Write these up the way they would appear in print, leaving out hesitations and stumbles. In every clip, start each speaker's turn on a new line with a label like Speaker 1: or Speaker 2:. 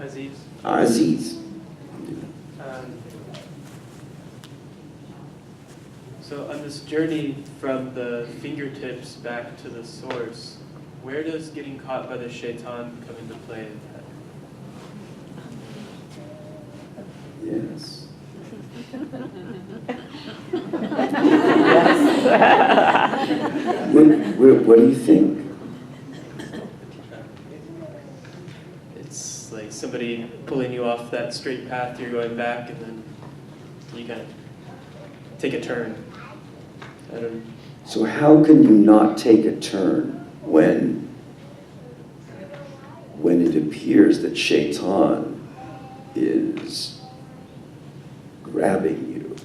Speaker 1: Aziz.
Speaker 2: Aziz.
Speaker 1: So on this journey from the fingertips back to the source, where does getting caught by the shaitan come into play in that?
Speaker 2: Yes. What do you think?
Speaker 1: It's like somebody pulling you off that straight path you're going back, and then you kind of take a turn. I don't.
Speaker 2: So how can you not take a turn when it appears that shaitan is grabbing you?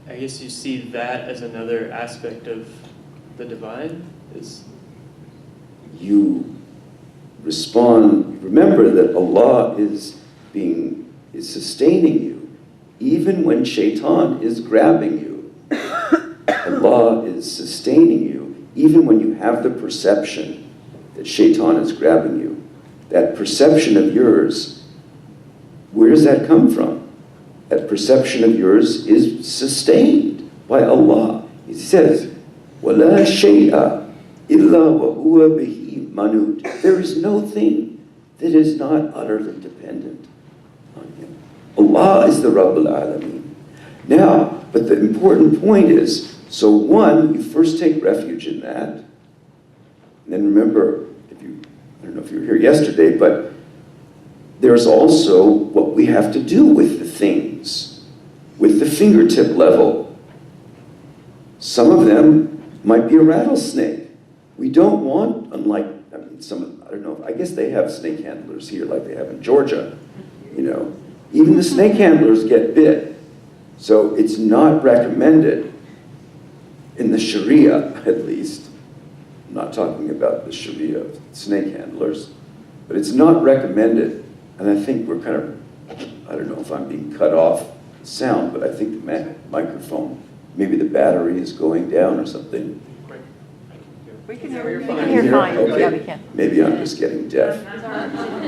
Speaker 1: I guess you see that as another aspect of the divine. Is
Speaker 2: you respond. Remember that Allah is sustaining you, even when shaitan is grabbing you. Allah is sustaining you, even when you have the perception that shaitan is grabbing you. That perception of yours, where does that come from? That perception of yours is sustained by Allah. He says, وَلَا شَيْءَ إِلَّا وَهُوَ بِهِ مَنُوتٌ. There is no thing that is not utterly dependent on Him. Allah is the Rabbul Alameen. Now, but the important point is, so one, you first take refuge in that. And then remember, I don't know if you were here yesterday, but there's also what we have to do with the things, with the fingertip level. Some of them might be a rattlesnake. We don't want, unlike, I don't know, I guess they have snake handlers here like they have in Georgia, Even the snake handlers get bit. So it's not recommended in the Sharia, at least. I'm not talking about the Sharia of snake handlers, but it's not recommended. And I think we're kind of, I don't know if I'm being cut off sound, but I think the microphone, maybe the battery is going down or something.
Speaker 3: We can hear you. Fine.
Speaker 2: Okay.
Speaker 3: Yeah, we can.
Speaker 2: Maybe I'm just getting deaf.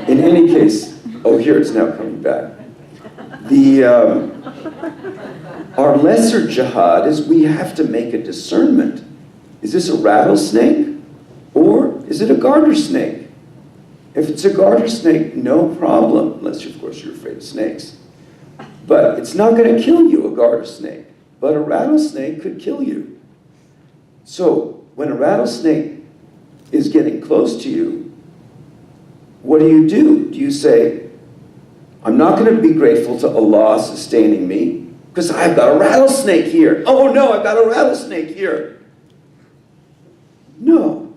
Speaker 2: In any case, oh, here it's now coming back. Our lesser jihad is we have to make a discernment. Is this a rattlesnake or is it a garter snake? If it's a garter snake, no problem, unless, of course, you're afraid of snakes. But it's not going to kill you, a garter snake. But a rattlesnake could kill you. So when a rattlesnake is getting close to you, what do? Do you say, I'm not going to be grateful to Allah sustaining me because I've got a rattlesnake here. Oh no, I've got a rattlesnake here. No,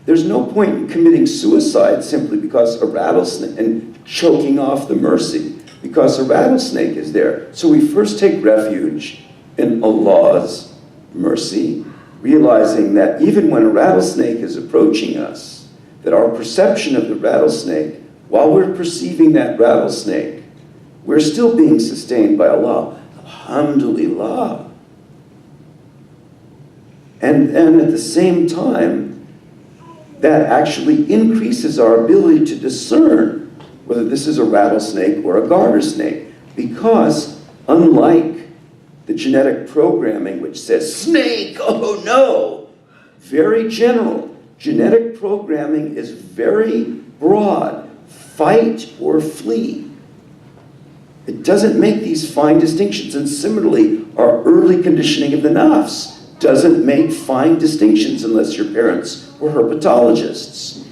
Speaker 2: there's no point in committing suicide simply because a rattlesnake and choking off the mercy because a rattlesnake is there. So we first take refuge in Allah's mercy, realizing that even when a rattlesnake is approaching us, that our perception of the rattlesnake, while we're perceiving that rattlesnake, we're still being sustained by Allah. Alhamdulillah. And at the same time, that actually increases our ability to discern whether this is a rattlesnake or a garter snake. Because unlike the genetic programming which says, snake, oh no, very general. Genetic programming is very broad. Fight or flee. It doesn't make these fine distinctions. And similarly, our early conditioning of the nafs doesn't make fine distinctions unless your parents were herpetologists.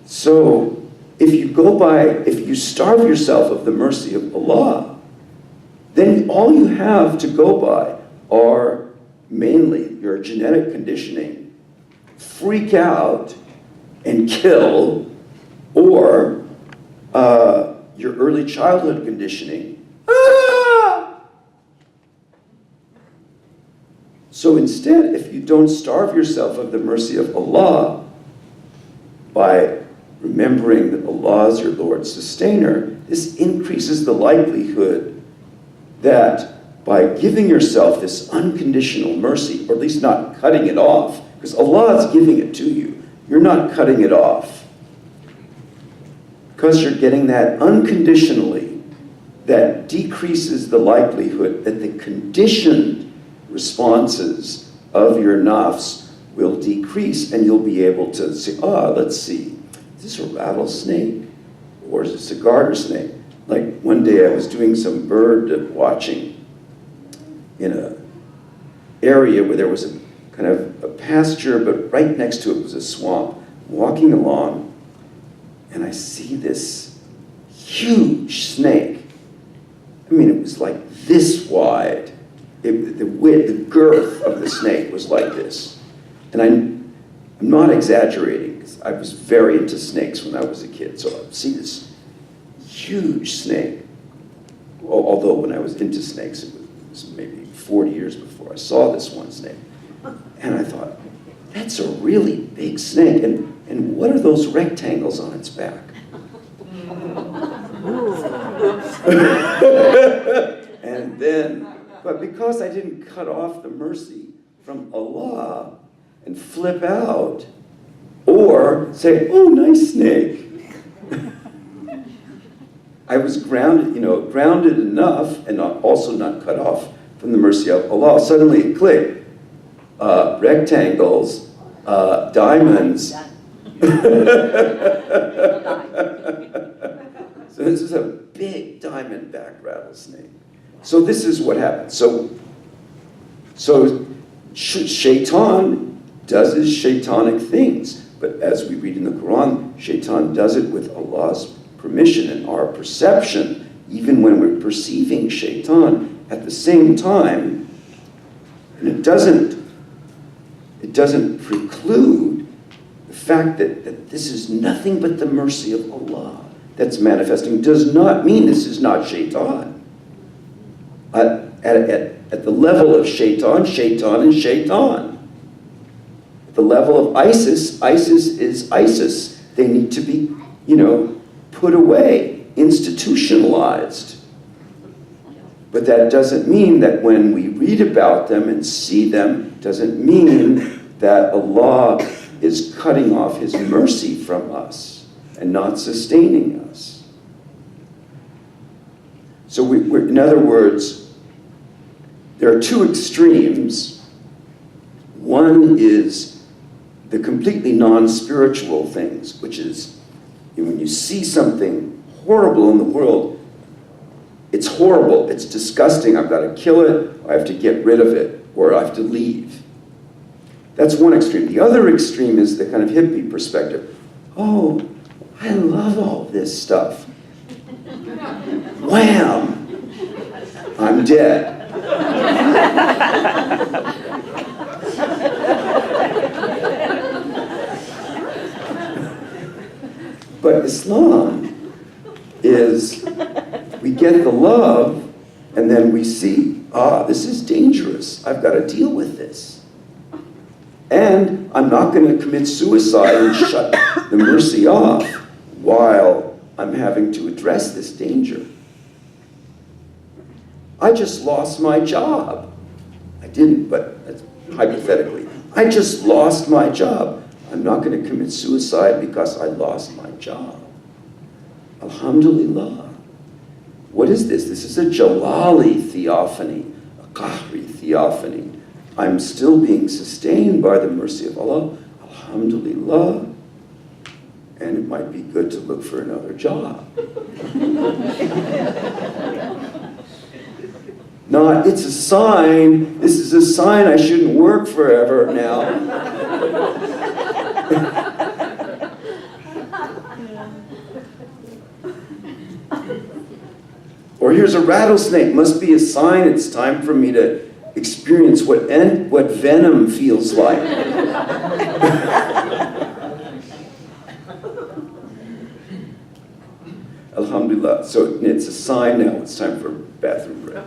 Speaker 2: So, if you starve yourself of the mercy of Allah, then all you have to go by are mainly your genetic conditioning, freak out and kill, or your early childhood conditioning. Ah! So instead, if you don't starve yourself of the mercy of Allah by remembering that Allah is your Lord Sustainer, this increases the likelihood that by giving yourself this unconditional mercy, or at least not cutting it off, because Allah is giving it to you. You're not cutting it off. Because you're getting that unconditionally, that decreases the likelihood that the conditioned responses of your nafs will decrease, and you'll be able to say, let's see, is this a rattlesnake or is this a garter snake? Like one day I was doing some bird watching in an area where there was a kind of a pasture, but right next to it was a swamp. Walking along, and I see this huge snake. I mean, it was like this wide. The width, the girth of the snake was like this. And I'm not exaggerating, because I was very into snakes when I was a kid. So I'd see this huge snake. Although when I was into snakes, it was maybe 40 years before I saw this one snake. And I thought, that's a really big snake. And what are those rectangles on its back? And then, but because I didn't cut off the mercy from Allah and flip out, or say, oh, nice snake. I was grounded enough, and also not cut off from the mercy of Allah. Suddenly it clicked. Rectangles, diamonds. So this is a big diamondback rattlesnake. So this is what happens. So Shaitan does his shaitanic things, but as we read in the Quran, Shaitan does it with Allah's permission and our perception, even when we're perceiving Shaitan at the same time, and it doesn't preclude the fact that this is nothing but the mercy of Allah that's manifesting. Does not mean this is not Shaitan. At the level of Shaitan, Shaitan is Shaitan. At the level of ISIS, ISIS is ISIS. They need to be, put away, institutionalized. But that doesn't mean that when we read about them and see them, doesn't mean that Allah is cutting off his mercy from us and not sustaining us. So we're, in other words, there are two extremes. One is the completely non-spiritual things, which is when you see something horrible in the world, it's horrible, it's disgusting, I've got to kill it, I have to get rid of it, or I have to leave. That's one extreme. The other extreme is the kind of hippie perspective. Oh, I love all this stuff. Wham! I'm dead. But Islam is, we get the love, and then we see, this is dangerous. I've got to deal with this. And I'm not going to commit suicide and shut the mercy off while I'm having to address this danger. I just lost my job. I didn't, but that's hypothetically. I just lost my job. I'm not going to commit suicide because I lost my job. Alhamdulillah. What is this? This is a Jalali theophany, a Qahri theophany. I'm still being sustained by the mercy of Allah. Alhamdulillah. And it might be good to look for another job. Not, it's a sign, this is a sign I shouldn't work forever now. Or here's a rattlesnake, must be a sign it's time for me to experience what venom feels like. Alhamdulillah. So it's a sign now, it's time for bathroom break.